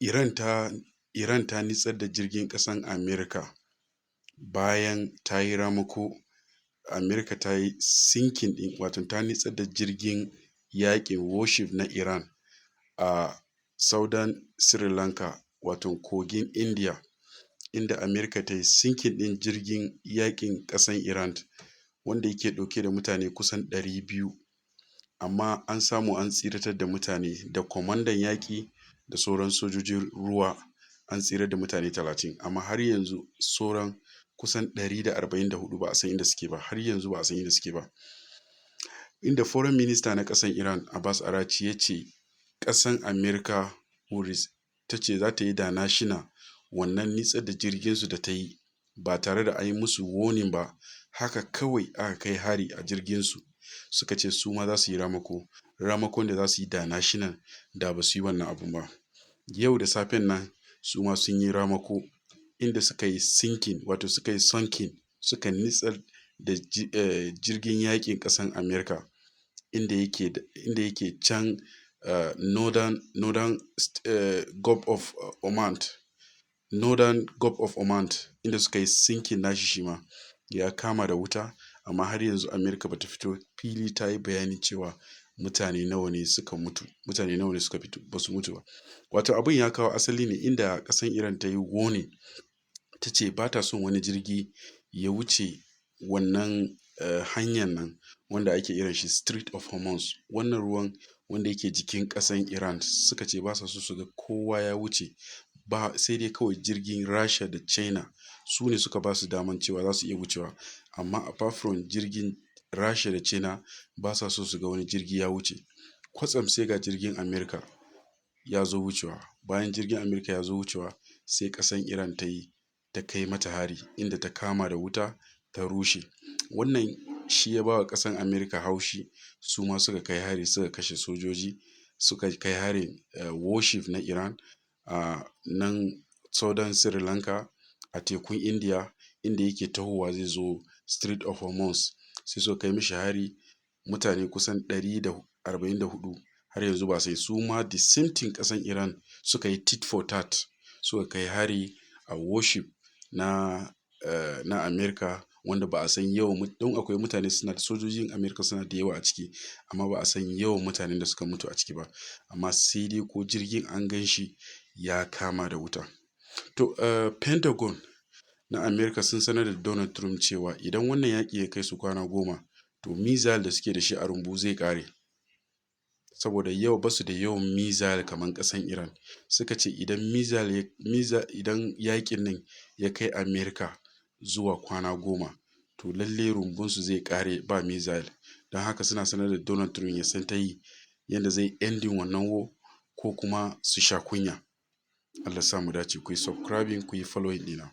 Iran ta Iran ta nitsar da jirgin ƙasan Amerika bayan ta yi ramako. Amerika ta yi sinking ɗin wato ta nitsar da jirgin yaƙin warship na Iran a Southern Sri Lanka wato kogin Indiya, inda Amerika ta yi sinking ɗin jirgin yaƙin ƙasan Iran wanda yake ɗauke da mutane kusan 200, amma an samu an tseratar da mutane da kwamandan yaƙi da sauran sojojin ruwa, an tsirar da mutane 30, amma har yanzu sauran kusan 144 ba a san inda suke ba, har yanzu ba a san inda suke ba. Inda foreign minister na ƙasan Iran Abbas Araghchi ya ce ƙasan Amerika ta ce za ta yi da na shina wannan nitsar da jirginsu da ta yi ba tare da an yi musu warning ba, haka kawai aka kai hari a jirginsu. Suka ce su ma za su yi ramakon da za su yi da na shinan da ba su yi wannan abun ba. Yau da safen nan su ma sun yi ramako, inda suka yi sinking wato suka yi sunking, suka nitsar da jirgin yaƙin ƙasan Amerika inda yake can northern Gulf of Oman, inda suka yi sinking nashi shi ma ya kama da wuta, amma har yanzu Amerika ba ta fito fili ta yi bayani cewa mutane nawa ne suka mutu, mutane nawa ne suka fito ba su mutu ba. Wato abun ya kawo asali ne inda ƙasan Iran ta yi warning, ta ce ba ta son wani jirgi ya wuce wannan hanyar nan wanda ake kiran shi Strait of Hormuz, wannan ruwan wanda yake jikin ƙasan Iran. Suka ce ba sa so su ga kowa ya wuce, sai dai kawai jirgin Rasha da China su ne suka ba su daman cewa za su iya wucewa, amma apart from jirgin Rasha da China ba sa so su ga wani jirgi ya wuce. Kwatsam sai ga jirgin Amerika ya zo wucewa, bayan jirgin Amerika ya zo wucewa sai ƙasan Iran ta kai mata hari, inda ta kama da wuta ta rushe. Wannan shi ya ba wa ƙasan Amerika haushi, su ma suka kai hari suka kashe sojoji, suka kai harin warship na Iran a nan Southern Sri Lanka a tekun Indiya, inda yake tahowa zai zo Strait of Hormuz, sai suka kai mishi hari, mutane kusan 144 har yanzu ba sai. Su ma the same thing ƙasan Iran suka yi tit for tat, suka kai hari a warship na Amerika wanda ba a san yawan, don akwai mutane sojojin Amerika suna da yawa a ciki, amma ba a san yawan mutanen da suka mutu a ciki ba, amma sai dai ko jirgin an gan shi ya kama da wuta. To Pentagon na Amerika sun sanar da Donald Trump cewa idan wannan yaƙi ya kai su kwana 10, to missile da suke da shi a rumbu zai ƙare, saboda yau ba su da yawan missile kamar ƙasan Iran. Suka ce idan yaƙin nan ya kai Amerika zuwa kwana 10, to lalle rumbunsu zai ƙare ba missile. Don haka suna sanar da Donald Trump ya san ta yi yadda zai ending wannan war, ko kuma su sha kunya. Allah sa mu dace. Ku yi subscribing, ku yi following ɗina.